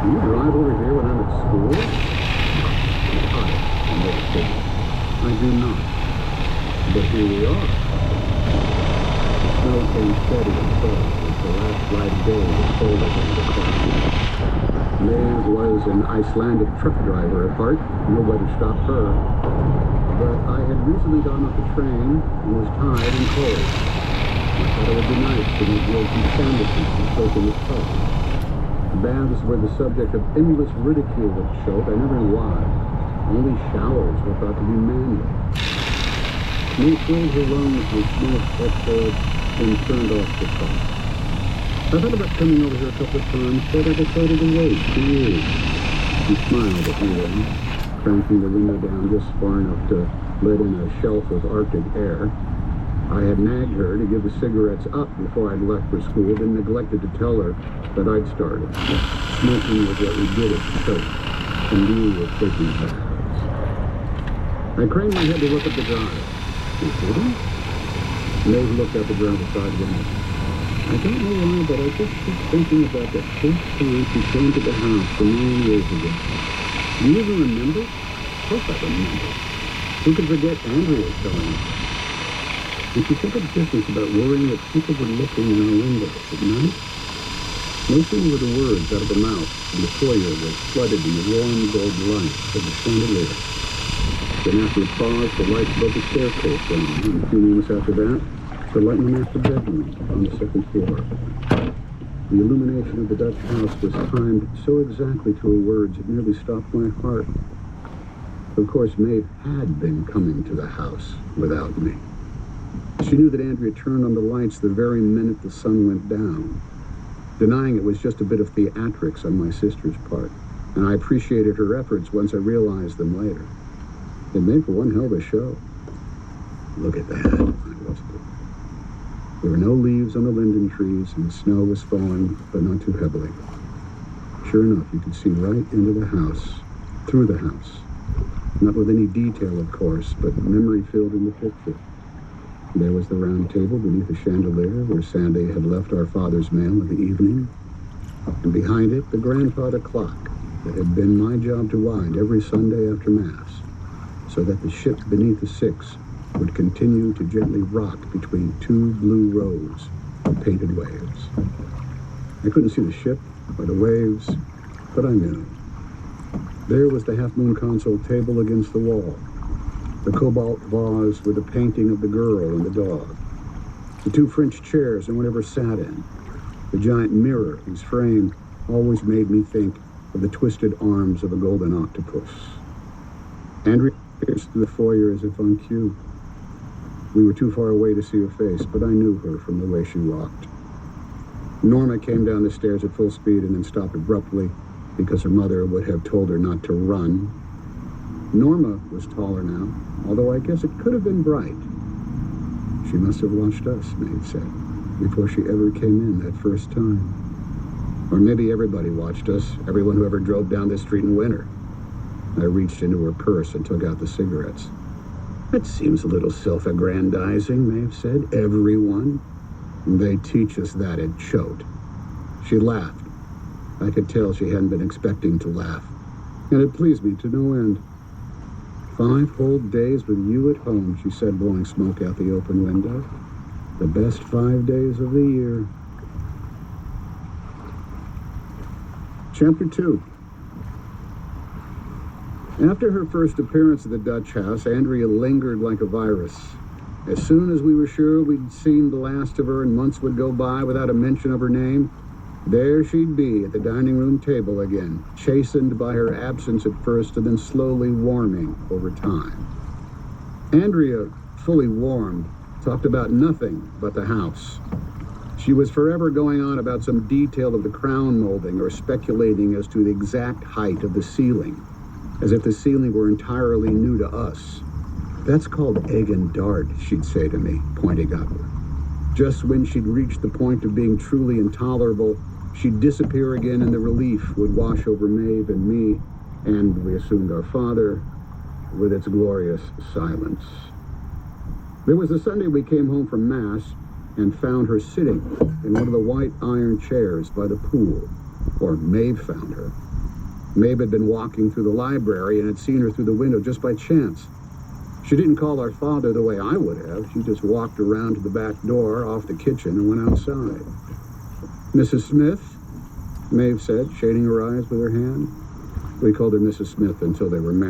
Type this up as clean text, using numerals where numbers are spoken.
Do you drive over here when I'm at school? I do not. But here we are. The snow came steady and fast as the last light of day was folded into the clouds. Maeve was an Icelandic truck driver at heart. Nobody stopped her. But I had recently gotten off the train and was tired and cold. I thought it would be nice to make some sandwiches and soak in the tub. Baths were the subject of endless ridicule at Choate. I never knew why. Only showers were thought to be manly. May filled her lungs with smoke exhaled and turned off the pump. I thought about coming over here a couple of times, but I decided to wait 2 years. She smiled at me then, cranking the window down just far enough to let in a shelf of Arctic air. I had nagged her to give the cigarettes up before I'd left for school, then neglected to tell her that I'd started. Smoking was what we did at Choate, and we were taking baths. I craned my head to look up the drive. You kidding? Maeve looked out the gravel-side window. I don't know why, but I just keep thinking about that first time she came to the house so many years ago. Do you even remember? Of course I remember. Who could forget Andrea telling us? And she took a business about worrying that people were looking in our windows at night. No sooner were the words out of her mouth, and the foyer was flooded in the warm gold light of the chandelier. Then after a pause, the lights above the staircase went on, and a few moments after that, the light in the master bedroom on the second floor. The illumination of the Dutch house was timed so exactly to her words it nearly stopped my heart. Of course, Maeve had been coming to the house without me. She knew that Andrea turned on the lights the very minute the sun went down, denying it was just a bit of theatrics on my sister's part, and I appreciated her efforts once I realized them later. It made for one hell of a show. Look at that, I whispered. There were no leaves on the linden trees, and the snow was falling, but not too heavily. Sure enough, you could see right into the house, through the house. Not with any detail, of course, but memory filled in the picture. There was the round table beneath the chandelier where Sandy had left our father's mail in the evening. And behind it, the grandfather clock that had been my job to wind every Sunday after Mass, so that the ship beneath the six would continue to gently rock between two blue rows of painted waves. I couldn't see the ship or the waves, but I knew. There was the half-moon console table against the wall, the cobalt vase with a painting of the girl and the dog, the two French chairs no one ever sat in, the giant mirror whose frame always made me think of the twisted arms of a golden octopus. Andrea pierced through the foyer as if on cue. We were too far away to see her face, but I knew her from the way she walked. Norma came down the stairs at full speed and then stopped abruptly because her mother would have told her not to run. Norma was taller now, although I guess it could have been Bright. She must have watched us, Maeve said, before she ever came in that first time. Or maybe everybody watched us, everyone who ever drove down this street in winter. I reached into her purse and took out the cigarettes. That seems a little self-aggrandizing, Maeve said. Everyone. They teach us that at Choate. She laughed. I could tell she hadn't been expecting to laugh. And it pleased me to no end. 5 whole days with you at home, she said, blowing smoke out the open window. The best 5 days of the year. Chapter 2. After her first appearance at the Dutch house, Andrea lingered like a virus. As soon as we were sure we'd seen the last of her and months would go by without a mention of her name, there she'd be at the dining room table again, chastened by her absence at first and then slowly warming over time. Andrea, fully warmed, talked about nothing but the house. She was forever going on about some detail of the crown molding or speculating as to the exact height of the ceiling, as if the ceiling were entirely new to us. That's called egg and dart, she'd say to me, pointing upward. Just when she'd reached the point of being truly intolerable, she'd disappear again and the relief would wash over Maeve and me, and we assumed our father, with its glorious silence. There was the Sunday we came home from Mass and found her sitting in one of the white iron chairs by the pool, or Maeve found her. Maeve had been walking through the library and had seen her through the window just by chance. She didn't call our father the way I would have. She just walked around to the back door, off the kitchen, and went outside. "Mrs. Smith?" Maeve said, shading her eyes with her hand. We called her Mrs. Smith until they were married.